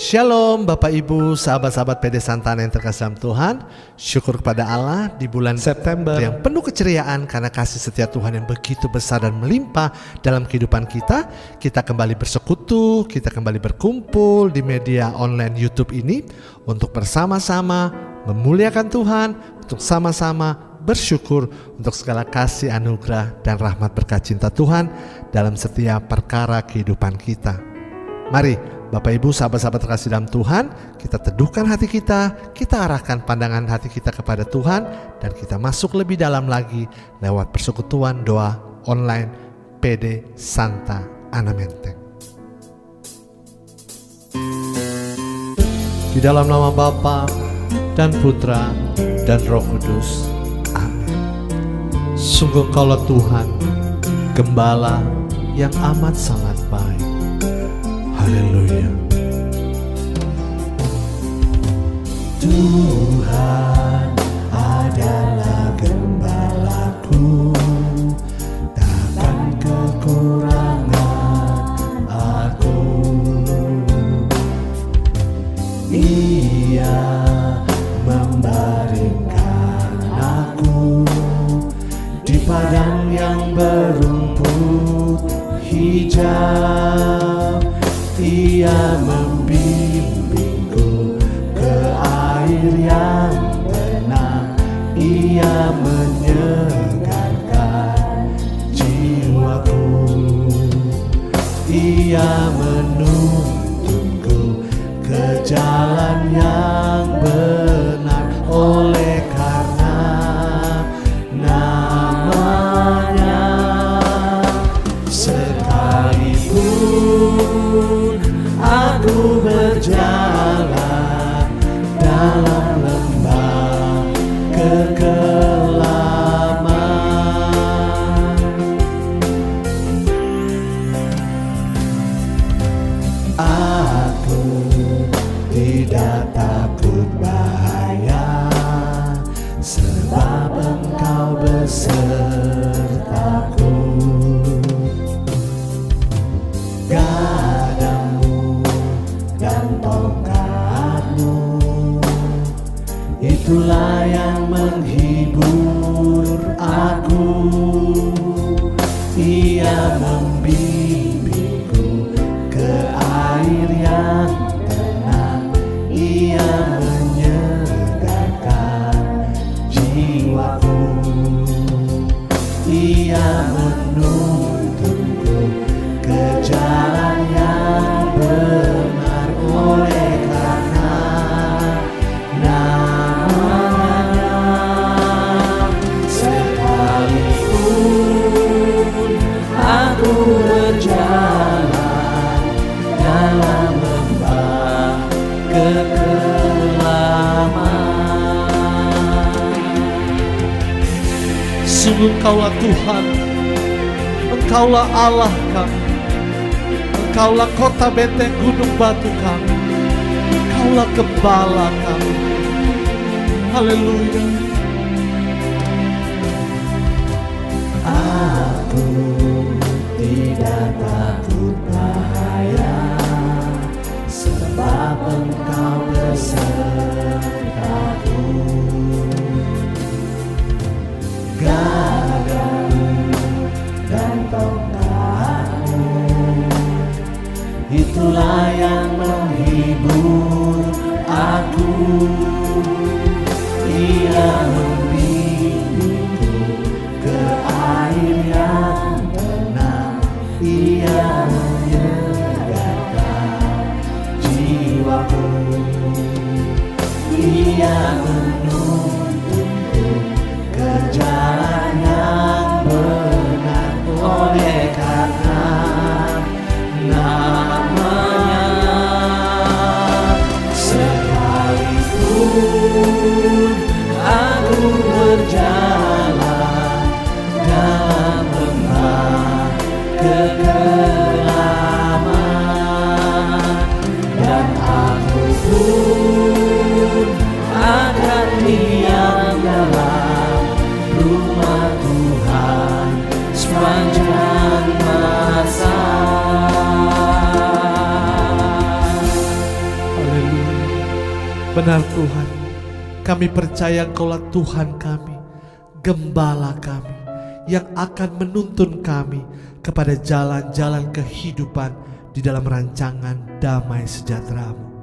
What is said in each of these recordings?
Shalom Bapak Ibu, sahabat-sahabat PD Santana yang terkasih dalam Tuhan. Syukur kepada Allah di bulan September yang penuh keceriaan karena kasih setia Tuhan yang begitu besar dan melimpah dalam kehidupan kita. Kita kembali bersekutu, kita kembali berkumpul di media online YouTube ini untuk bersama-sama memuliakan Tuhan, untuk sama-sama bersyukur untuk segala kasih anugerah dan rahmat berkat cinta Tuhan dalam setiap perkara kehidupan kita. Mari Bapak Ibu, sahabat-sahabat terkasih dalam Tuhan, kita teduhkan hati kita arahkan pandangan hati kita kepada Tuhan, dan kita masuk lebih dalam lagi lewat persekutuan doa online PD Santa Ana Menteng. Di dalam nama Bapa dan Putra dan Roh Kudus. Amin. Sungguh Engkaulah Tuhan, Gembala yang amat sangat baik. Haleluya. Tuhan adalah gembalaku, takkan kekurangan aku. Ia membaringkan aku di padang yang berumput hijau. Ia membimbingku ke air yang tenang. Ia menyegarkan jiwaku. Ia menuntunku ke jalan yang benar. Oleh karena namanya, sekalipun aku berjalan dalam lembah kekelaman, aku tidak takut bahaya, sebab Engkau besertaku. Gadamu dan tongkatmu, itulah yang menghibur aku. Ia membimbingku ke air yang tenang. Ia menyegarkan jiwaku. Ia menuntunku ke jalan yang benar. Oleh karena namanya, sekalipun aku berjalan dalam lembah kekelaman. Sungguh Engkaulah Tuhan, Engkaulah Allah kami. Engkaulah kota benteng gunung batu kami. Engkaulah gembala kami. Haleluya. Aku tidak takut bahaya, sebab Engkau besertaku. Gadamu dan tongkatmu, itulah yang menghibur aku. Ia membimbingku ke air yang tenang. Ia menyegarkan jiwaku. Ia menuntunku ke jalan yang benar. Oleh karena namanya, sekalipun aku berjalan dalam lembah kekelaman, dan aku pun akan Benar Tuhan, kami percaya Engkaulah Tuhan kami, Gembala kami, yang akan menuntun kami kepada jalan-jalan kehidupan di dalam rancangan damai sejahtera-Mu.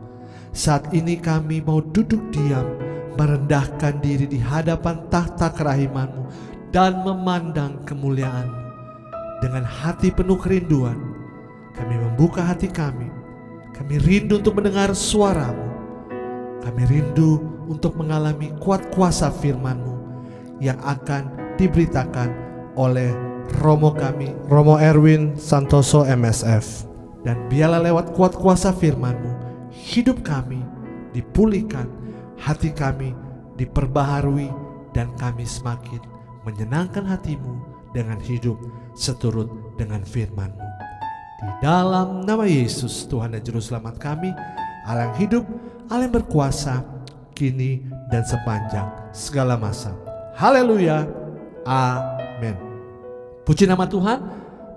Saat ini kami mau duduk diam, merendahkan diri di hadapan tahta kerahiman-Mu dan memandang kemuliaan-Mu. Dengan hati penuh kerinduan, kami membuka hati kami. Kami rindu untuk mendengar suara-Mu. Kami rindu untuk mengalami kuat kuasa firman-Mu yang akan diberitakan oleh Romo kami, Romo Erwin Santoso MSF. Dan biarlah lewat kuat kuasa firman-Mu, hidup kami dipulihkan, hati kami diperbaharui, dan kami semakin menyenangkan hati-Mu dengan hidup seturut dengan firman-Mu. Di dalam nama Yesus, Tuhan dan Juru Selamat kami, Allah yang hidup, Allah yang berkuasa, kini dan sepanjang segala masa. Haleluya, amin. Puji nama Tuhan.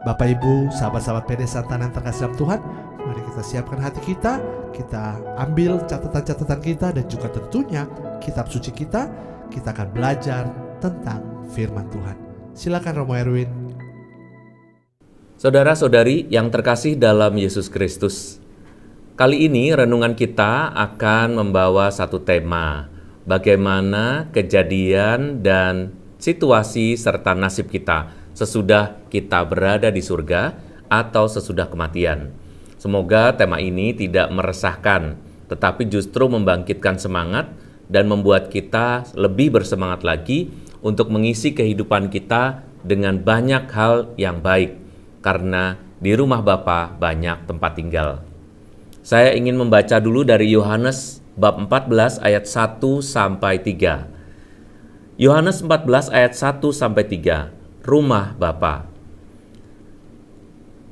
Bapak Ibu, sahabat-sahabat PD Santana yang terkasih dalam Tuhan, mari kita siapkan hati kita, kita ambil catatan-catatan kita, dan juga tentunya kitab suci kita akan belajar tentang firman Tuhan. Silakan Romo Erwin. Saudara-saudari yang terkasih dalam Yesus Kristus, kali ini renungan kita akan membawa satu tema, bagaimana kejadian dan situasi serta nasib kita sesudah kita berada di surga atau sesudah kematian. Semoga tema ini tidak meresahkan, tetapi justru membangkitkan semangat dan membuat kita lebih bersemangat lagi untuk mengisi kehidupan kita dengan banyak hal yang baik, karena di rumah Bapa banyak tempat tinggal. Saya ingin membaca dulu dari Yohanes bab 14 ayat 1 sampai 3. Yohanes 14 ayat 1 sampai 3. Rumah Bapa.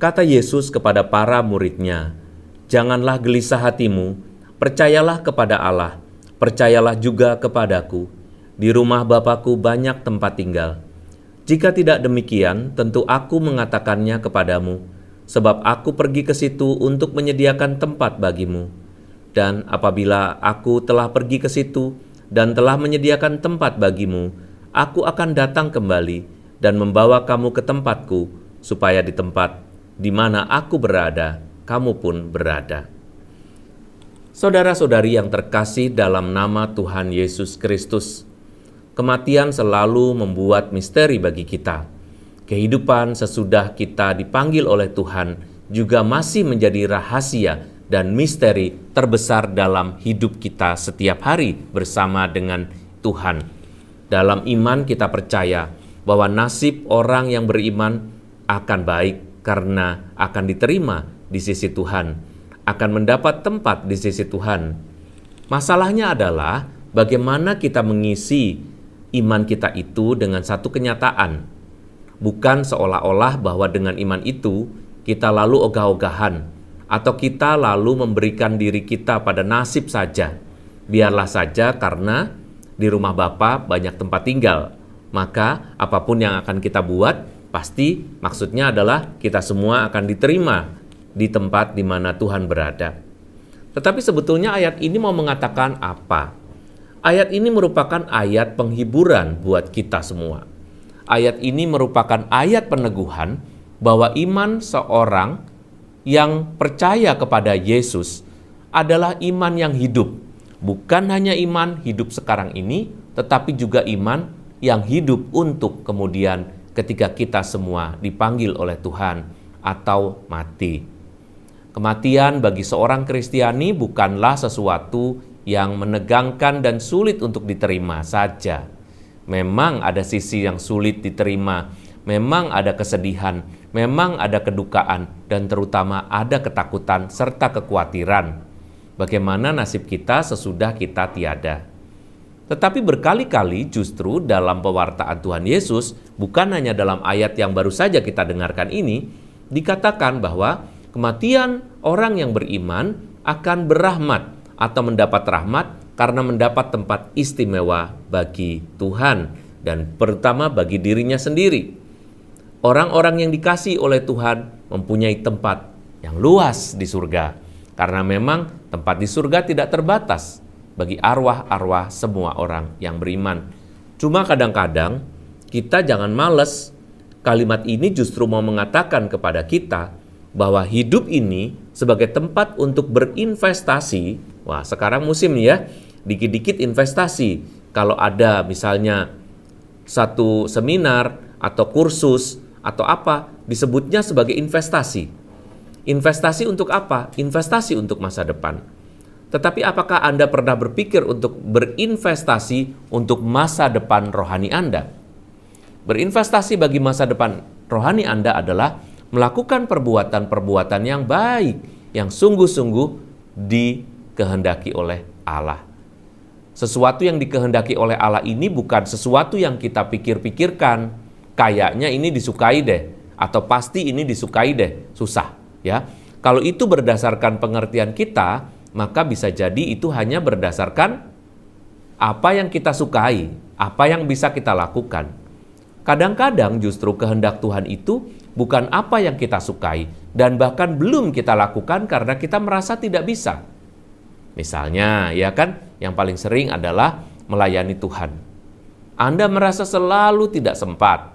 Kata Yesus kepada para murid-Nya, "Janganlah gelisah hatimu, percayalah kepada Allah, percayalah juga kepadaku. Di rumah Bapa-Ku banyak tempat tinggal. Jika tidak demikian, tentu aku mengatakannya kepadamu, sebab aku pergi ke situ untuk menyediakan tempat bagimu. Dan apabila aku telah pergi ke situ dan telah menyediakan tempat bagimu, aku akan datang kembali dan membawa kamu ke tempatku, supaya di tempat di mana aku berada, kamu pun berada." Saudara-saudari yang terkasih dalam nama Tuhan Yesus Kristus, kematian selalu membuat misteri bagi kita. Kehidupan sesudah kita dipanggil oleh Tuhan juga masih menjadi rahasia dan misteri terbesar dalam hidup kita setiap hari bersama dengan Tuhan. Dalam iman kita percaya bahwa nasib orang yang beriman akan baik karena akan diterima di sisi Tuhan, akan mendapat tempat di sisi Tuhan. Masalahnya adalah bagaimana kita mengisi iman kita itu dengan satu kenyataan. Bukan seolah-olah bahwa dengan iman itu kita lalu ogah-ogahan, atau kita lalu memberikan diri kita pada nasib saja. Biarlah saja karena di rumah Bapa banyak tempat tinggal. Maka apapun yang akan kita buat, pasti maksudnya adalah kita semua akan diterima di tempat di mana Tuhan berada. Tetapi sebetulnya ayat ini mau mengatakan apa? Ayat ini merupakan ayat penghiburan buat kita semua. Ayat ini merupakan ayat peneguhan bahwa iman seorang yang percaya kepada Yesus adalah iman yang hidup. Bukan hanya iman hidup sekarang ini, tetapi juga iman yang hidup untuk kemudian ketika kita semua dipanggil oleh Tuhan atau mati. Kematian bagi seorang Kristiani bukanlah sesuatu yang menegangkan dan sulit untuk diterima saja. Memang ada sisi yang sulit diterima, memang ada kesedihan, memang ada kedukaan, dan terutama ada ketakutan serta kekhawatiran. Bagaimana nasib kita sesudah kita tiada? Tetapi berkali-kali justru dalam pewartaan Tuhan Yesus, bukan hanya dalam ayat yang baru saja kita dengarkan ini, dikatakan bahwa kematian orang yang beriman akan berrahmat atau mendapat rahmat karena mendapat tempat istimewa bagi Tuhan dan terutama bagi dirinya sendiri. Orang-orang yang dikasihi oleh Tuhan mempunyai tempat yang luas di surga, karena memang tempat di surga tidak terbatas. bagi arwah-arwah semua orang yang beriman. Cuma kadang-kadang kita jangan males. Kalimat ini justru mau mengatakan kepada kita bahwa hidup ini sebagai tempat untuk berinvestasi. Wah, sekarang musim nih ya, dikit-dikit investasi. Kalau ada misalnya satu seminar atau kursus atau apa, disebutnya sebagai investasi. Investasi untuk apa? Investasi untuk masa depan. Tetapi apakah Anda pernah berpikir untuk berinvestasi untuk masa depan rohani Anda? Berinvestasi bagi masa depan rohani Anda adalah melakukan perbuatan-perbuatan yang baik, yang sungguh-sungguh dikehendaki oleh Allah. Sesuatu yang dikehendaki oleh Allah ini bukan sesuatu yang kita pikir-pikirkan, kayaknya ini disukai deh, atau pasti ini disukai deh, susah ya. Kalau itu berdasarkan pengertian kita, maka bisa jadi itu hanya berdasarkan apa yang kita sukai, apa yang bisa kita lakukan. Kadang-kadang justru kehendak Tuhan itu bukan apa yang kita sukai dan bahkan belum kita lakukan karena kita merasa tidak bisa. Misalnya, ya kan, yang paling sering adalah melayani Tuhan. Anda merasa selalu tidak sempat,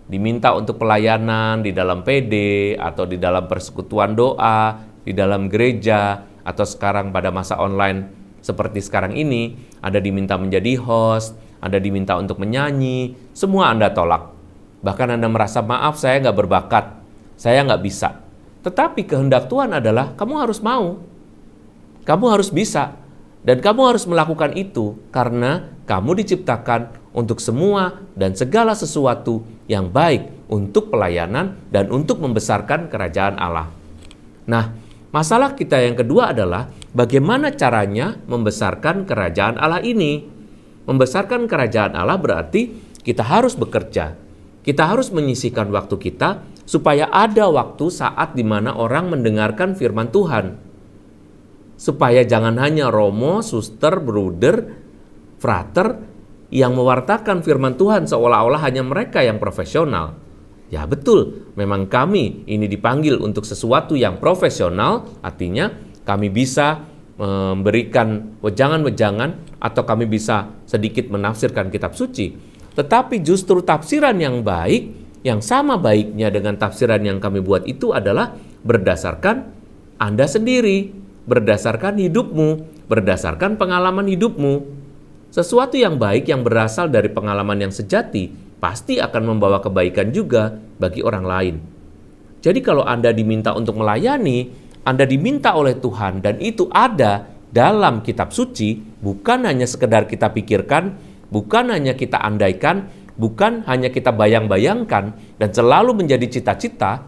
diminta untuk pelayanan di dalam PD atau di dalam persekutuan doa, di dalam gereja, atau sekarang pada masa online seperti sekarang ini, Anda diminta menjadi host, Anda diminta untuk menyanyi, semua Anda tolak. Bahkan Anda merasa, maaf saya nggak berbakat, saya nggak bisa. Tetapi kehendak Tuhan adalah kamu harus mau, kamu harus bisa, dan kamu harus melakukan itu karena kamu diciptakan untuk semua dan segala sesuatu yang baik untuk pelayanan dan untuk membesarkan kerajaan Allah. Nah, masalah kita yang kedua adalah bagaimana caranya membesarkan kerajaan Allah ini. Membesarkan kerajaan Allah berarti kita harus bekerja. Kita harus menyisihkan waktu kita supaya ada waktu saat di mana orang mendengarkan firman Tuhan. Supaya jangan hanya romo, suster, bruder, frater yang mewartakan firman Tuhan seolah-olah hanya mereka yang profesional. Ya betul, memang kami ini dipanggil untuk sesuatu yang profesional, artinya kami bisa memberikan wejangan-wejangan atau kami bisa sedikit menafsirkan kitab suci. Tetapi justru tafsiran yang baik, yang sama baiknya dengan tafsiran yang kami buat itu adalah berdasarkan Anda sendiri, berdasarkan hidupmu, berdasarkan pengalaman hidupmu. Sesuatu yang baik yang berasal dari pengalaman yang sejati pasti akan membawa kebaikan juga bagi orang lain. Jadi kalau Anda diminta untuk melayani, Anda diminta oleh Tuhan dan itu ada dalam kitab suci, bukan hanya sekedar kita pikirkan, bukan hanya kita andaikan, bukan hanya kita bayang-bayangkan dan selalu menjadi cita-cita,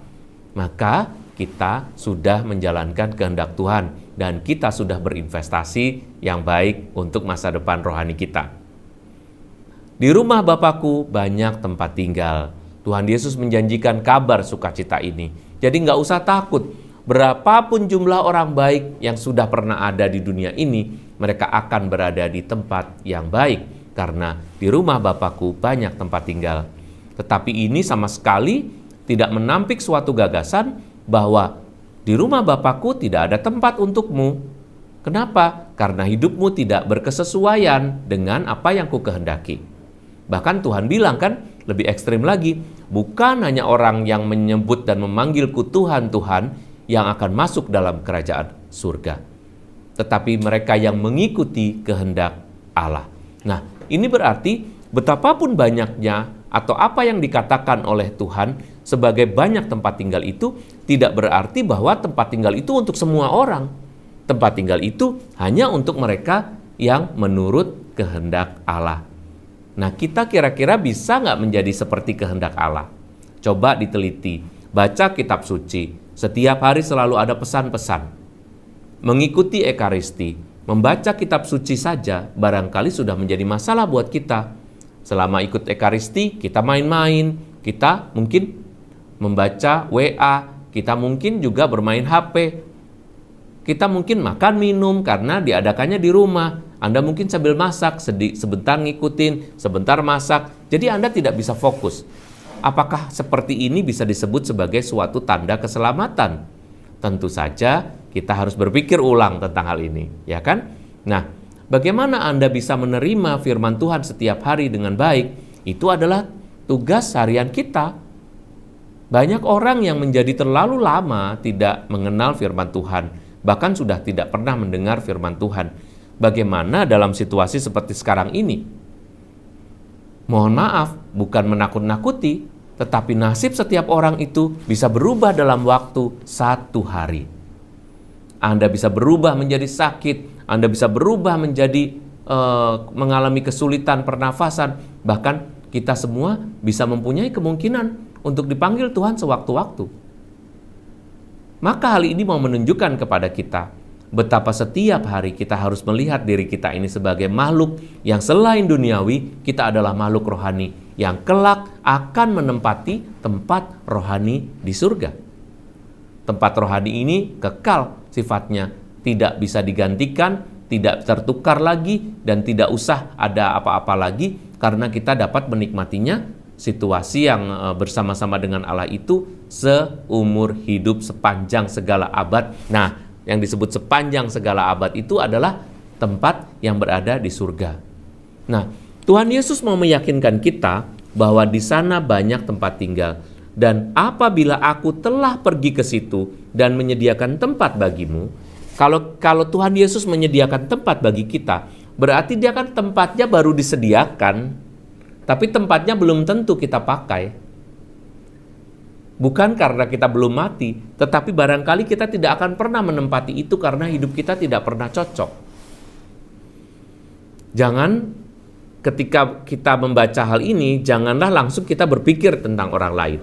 maka kita sudah menjalankan kehendak Tuhan dan kita sudah berinvestasi yang baik untuk masa depan rohani kita. Di rumah Bapakku banyak tempat tinggal. Tuhan Yesus menjanjikan kabar sukacita ini. Jadi nggak usah takut. Berapapun jumlah orang baik yang sudah pernah ada di dunia ini, mereka akan berada di tempat yang baik. Karena di rumah Bapakku banyak tempat tinggal. Tetapi ini sama sekali tidak menampik suatu gagasan bahwa di rumah Bapakku tidak ada tempat untukmu. Kenapa? Karena hidupmu tidak berkesesuaian dengan apa yang kukehendaki. Bahkan Tuhan bilang kan, lebih ekstrim lagi, bukan hanya orang yang menyebut dan memanggilku Tuhan, Tuhan, yang akan masuk dalam kerajaan surga. Tetapi mereka yang mengikuti kehendak Allah. Nah, ini berarti betapapun banyaknya atau apa yang dikatakan oleh Tuhan sebagai banyak tempat tinggal itu tidak berarti bahwa tempat tinggal itu untuk semua orang. Tempat tinggal itu hanya untuk mereka yang menurut kehendak Allah. Nah, kita kira-kira bisa nggak menjadi seperti kehendak Allah? Coba diteliti, baca kitab suci. Setiap hari selalu ada pesan-pesan. Mengikuti Ekaristi, membaca kitab suci saja barangkali sudah menjadi masalah buat kita. Selama ikut Ekaristi, kita main-main, kita mungkin membaca WA, kita mungkin juga bermain HP, kita mungkin makan minum karena diadakannya di rumah. Anda mungkin sambil masak, sebentar ngikutin, sebentar masak, jadi Anda tidak bisa fokus. Apakah seperti ini bisa disebut sebagai suatu tanda keselamatan? Tentu saja kita harus berpikir ulang tentang hal ini, ya kan? Nah, Bagaimana Anda bisa menerima firman Tuhan setiap hari dengan baik? Itu adalah tugas harian kita. Banyak orang yang menjadi terlalu lama tidak mengenal firman Tuhan, bahkan sudah tidak pernah mendengar firman Tuhan. Bagaimana dalam situasi seperti sekarang ini? Mohon maaf, bukan menakut-nakuti, tetapi nasib setiap orang itu bisa berubah dalam waktu 1 hari. Anda bisa berubah menjadi sakit, Anda bisa berubah menjadi mengalami kesulitan pernafasan, bahkan kita semua bisa mempunyai kemungkinan untuk dipanggil Tuhan sewaktu-waktu. Maka hal ini mau menunjukkan kepada kita betapa setiap hari kita harus melihat diri kita ini sebagai makhluk yang selain duniawi, kita adalah makhluk rohani yang kelak akan menempati tempat rohani di surga. Tempat rohani ini kekal sifatnya, tidak bisa digantikan, tidak tertukar lagi, dan tidak usah ada apa-apa lagi, karena kita dapat menikmatinya situasi yang bersama-sama dengan Allah itu seumur hidup, sepanjang segala abad. Nah, yang disebut sepanjang segala abad itu adalah tempat yang berada di surga. Nah, Tuhan Yesus mau meyakinkan kita bahwa di sana banyak tempat tinggal. Dan apabila aku telah pergi ke situ dan menyediakan tempat bagimu, kalau Tuhan Yesus menyediakan tempat bagi kita, berarti dia kan tempatnya baru disediakan, tapi tempatnya belum tentu kita pakai. Bukan karena kita belum mati, tetapi barangkali kita tidak akan pernah menempati itu karena hidup kita tidak pernah cocok. Jangan ketika kita membaca hal ini, janganlah langsung kita berpikir tentang orang lain.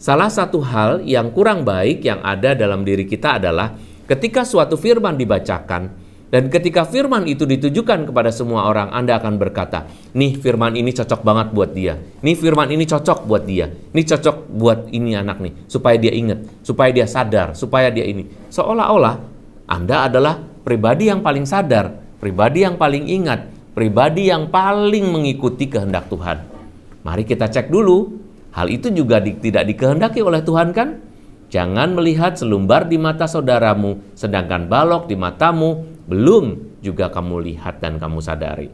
Salah satu hal yang kurang baik yang ada dalam diri kita adalah ketika suatu firman dibacakan, dan ketika firman itu ditujukan kepada semua orang, Anda akan berkata, nih firman ini cocok banget buat dia. Nih firman ini cocok buat dia. Ini cocok buat ini anak nih. Supaya dia ingat, supaya dia sadar, supaya dia ini. Seolah-olah Anda adalah pribadi yang paling sadar, pribadi yang paling ingat, pribadi yang paling mengikuti kehendak Tuhan. Mari kita cek dulu. Hal itu juga tidak dikehendaki oleh Tuhan kan? Jangan melihat selumbar di mata saudaramu, sedangkan balok di matamu belum juga kamu lihat dan kamu sadari.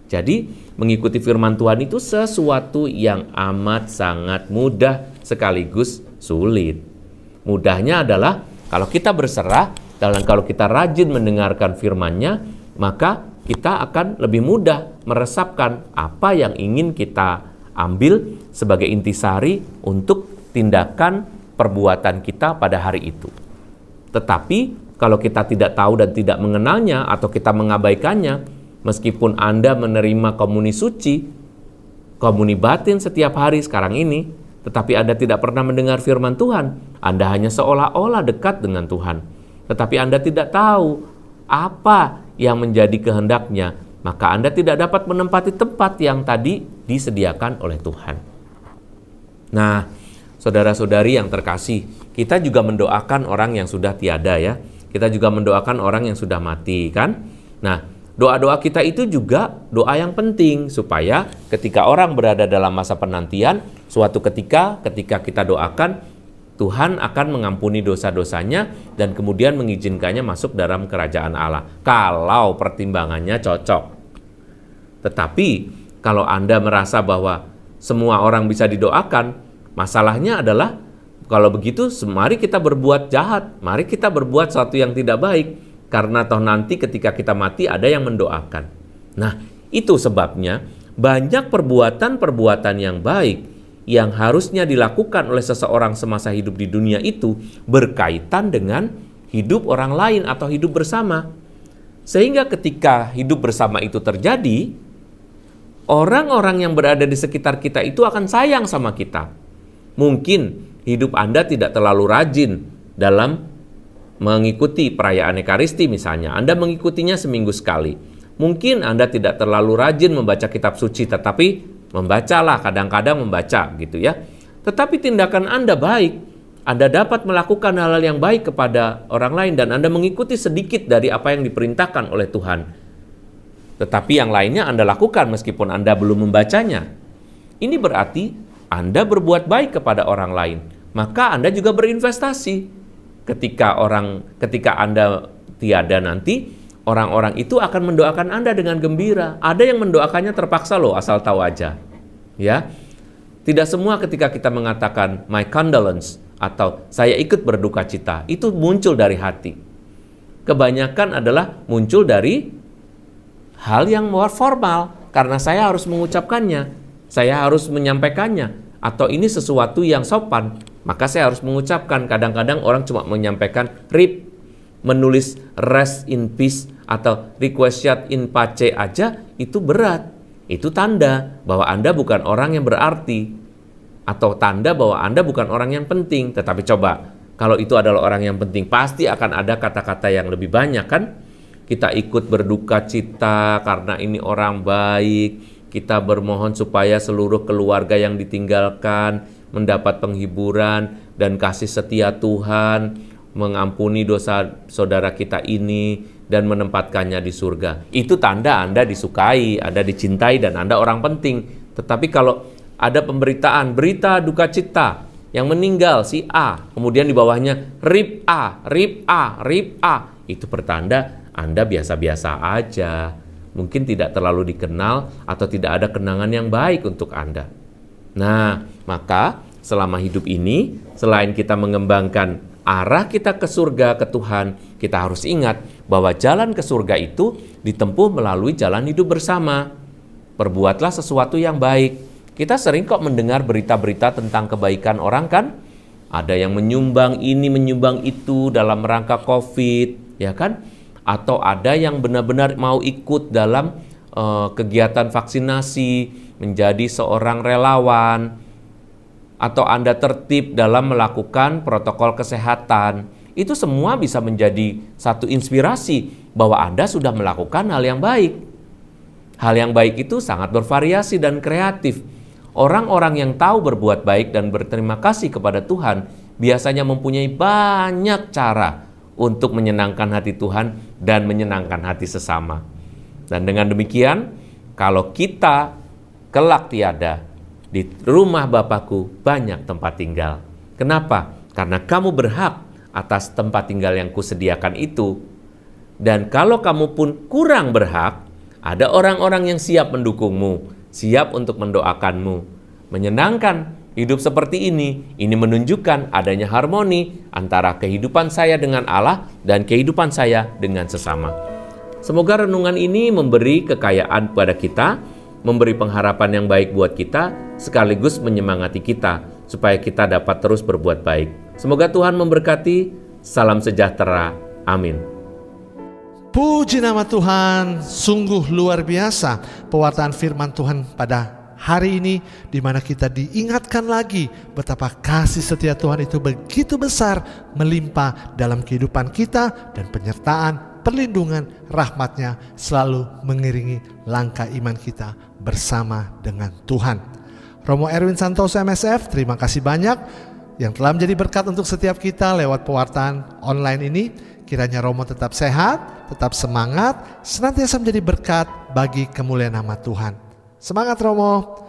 Jadi, mengikuti firman Tuhan itu sesuatu yang amat sangat mudah sekaligus sulit. Mudahnya adalah kalau kita berserah dan kalau kita rajin mendengarkan firman-Nya, maka kita akan lebih mudah meresapkan apa yang ingin kita ambil sebagai intisari untuk tindakan perbuatan kita pada hari itu. Tetapi kalau kita tidak tahu dan tidak mengenalnya atau kita mengabaikannya, meskipun Anda menerima komuni suci, komuni batin setiap hari sekarang ini, tetapi Anda tidak pernah mendengar firman Tuhan, Anda hanya seolah-olah dekat dengan Tuhan. Tetapi Anda tidak tahu apa yang menjadi kehendaknya, maka Anda tidak dapat menempati tempat yang tadi disediakan oleh Tuhan. Nah, saudara-saudari yang terkasih, kita juga mendoakan orang yang sudah tiada ya. Kita juga mendoakan orang yang sudah mati kan. Nah, doa-doa kita itu juga doa yang penting supaya ketika orang berada dalam masa penantian, suatu ketika kita doakan, Tuhan akan mengampuni dosa-dosanya dan kemudian mengizinkannya masuk dalam kerajaan Allah. Kalau pertimbangannya cocok. Tetapi kalau Anda merasa bahwa semua orang bisa didoakan, masalahnya adalah kalau begitu, mari kita berbuat jahat, mari kita berbuat sesuatu yang tidak baik, karena toh nanti ketika kita mati ada yang mendoakan. Nah, itu sebabnya banyak perbuatan-perbuatan yang baik yang harusnya dilakukan oleh seseorang semasa hidup di dunia itu berkaitan dengan hidup orang lain atau hidup bersama. Sehingga ketika hidup bersama itu terjadi, orang-orang yang berada di sekitar kita itu akan sayang sama kita. Mungkin hidup Anda tidak terlalu rajin dalam mengikuti perayaan Ekaristi misalnya. Anda mengikutinya seminggu sekali. Mungkin Anda tidak terlalu rajin membaca kitab suci, tetapi membacalah, kadang-kadang membaca gitu ya. Tetapi tindakan Anda baik. Anda dapat melakukan hal-hal yang baik kepada orang lain dan Anda mengikuti sedikit dari apa yang diperintahkan oleh Tuhan. Tetapi yang lainnya Anda lakukan meskipun Anda belum membacanya. Ini berarti Anda berbuat baik kepada orang lain, maka Anda juga berinvestasi. Ketika Anda tiada nanti, orang-orang itu akan mendoakan Anda dengan gembira. Ada yang mendoakannya terpaksa loh, asal tahu aja. Ya. Tidak semua ketika kita mengatakan my condolence atau saya ikut berduka cita, itu muncul dari hati. Kebanyakan adalah muncul dari hal yang formal, karena saya harus mengucapkannya, saya harus menyampaikannya, atau ini sesuatu yang sopan, maka saya harus mengucapkan. Kadang-kadang orang cuma menyampaikan RIP, menulis rest in peace atau requiescat in pace aja, itu berat. Itu tanda bahwa Anda bukan orang yang berarti, atau tanda bahwa Anda bukan orang yang penting. Tetapi coba, kalau itu adalah orang yang penting, pasti akan ada kata-kata yang lebih banyak kan? Kita ikut berduka cita karena ini orang baik. Kita bermohon supaya seluruh keluarga yang ditinggalkan mendapat penghiburan dan kasih setia Tuhan, mengampuni dosa saudara kita ini dan menempatkannya di surga. Itu tanda Anda disukai, Anda dicintai, dan Anda orang penting. Tetapi kalau ada pemberitaan, berita duka cita yang meninggal si A, kemudian di bawahnya RIP A, RIP A, RIP A, itu pertanda Anda biasa-biasa aja. Mungkin tidak terlalu dikenal atau tidak ada kenangan yang baik untuk Anda. Nah, maka selama hidup ini, selain kita mengembangkan arah kita ke surga, ke Tuhan, kita harus ingat bahwa jalan ke surga itu ditempuh melalui jalan hidup bersama. Perbuatlah sesuatu yang baik. Kita sering kok mendengar berita-berita tentang kebaikan orang kan? Ada yang menyumbang ini, menyumbang itu dalam rangka COVID, ya kan? Atau ada yang benar-benar mau ikut dalam kegiatan vaksinasi, menjadi seorang relawan, atau Anda tertib dalam melakukan protokol kesehatan. Itu semua bisa menjadi satu inspirasi bahwa Anda sudah melakukan hal yang baik. Hal yang baik itu sangat bervariasi dan kreatif. Orang-orang yang tahu berbuat baik dan berterima kasih kepada Tuhan biasanya mempunyai banyak cara untuk menyenangkan hati Tuhan dan menyenangkan hati sesama. Dan dengan demikian, kalau kita kelak tiada, di rumah Bapakku banyak tempat tinggal. Kenapa? Karena kamu berhak atas tempat tinggal yang kusediakan itu. Dan kalau kamu pun kurang berhak, ada orang-orang yang siap mendukungmu, siap untuk mendoakanmu. Menyenangkan hidup seperti ini menunjukkan adanya harmoni antara kehidupan saya dengan Allah dan kehidupan saya dengan sesama. Semoga renungan ini memberi kekayaan pada kita, memberi pengharapan yang baik buat kita, sekaligus menyemangati kita supaya kita dapat terus berbuat baik. Semoga Tuhan memberkati. Salam sejahtera. Amin. Puji nama Tuhan, sungguh luar biasa pewartaan firman Tuhan pada hari ini, di mana kita diingatkan lagi betapa kasih setia Tuhan itu begitu besar, melimpah dalam kehidupan kita, dan penyertaan, perlindungan, rahmat-Nya selalu mengiringi langkah iman kita bersama dengan Tuhan. Romo Erwin Santoso MSF, terima kasih banyak yang telah menjadi berkat untuk setiap kita lewat pewartaan online ini. Kiranya Romo tetap sehat, tetap semangat, senantiasa menjadi berkat bagi kemuliaan nama Tuhan. Semangat Romo.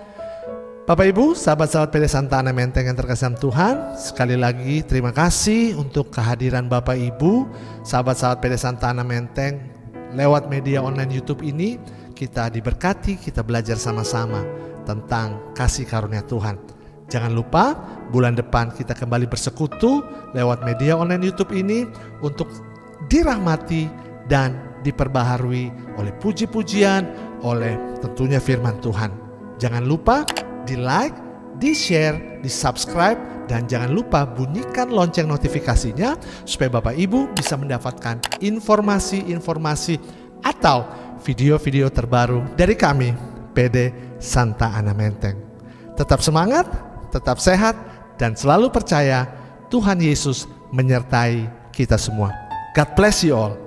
Bapak Ibu, sahabat-sahabat PD Santa Ana Menteng yang terkasih Tuhan, sekali lagi terima kasih untuk kehadiran Bapak Ibu, sahabat-sahabat PD Santa Ana Menteng. Lewat media online YouTube ini, kita diberkati, kita belajar sama-sama tentang kasih karunia Tuhan. Jangan lupa, bulan depan kita kembali bersekutu lewat media online YouTube ini untuk dirahmati dan diperbaharui oleh puji-pujian, oleh tentunya firman Tuhan. Jangan lupa di-like, di-share, di-subscribe, dan jangan lupa bunyikan lonceng notifikasinya supaya Bapak Ibu bisa mendapatkan informasi-informasi atau video-video terbaru dari kami, PD Santa Ana Menteng. Tetap semangat, tetap sehat, dan selalu percaya Tuhan Yesus menyertai kita semua. God bless you all.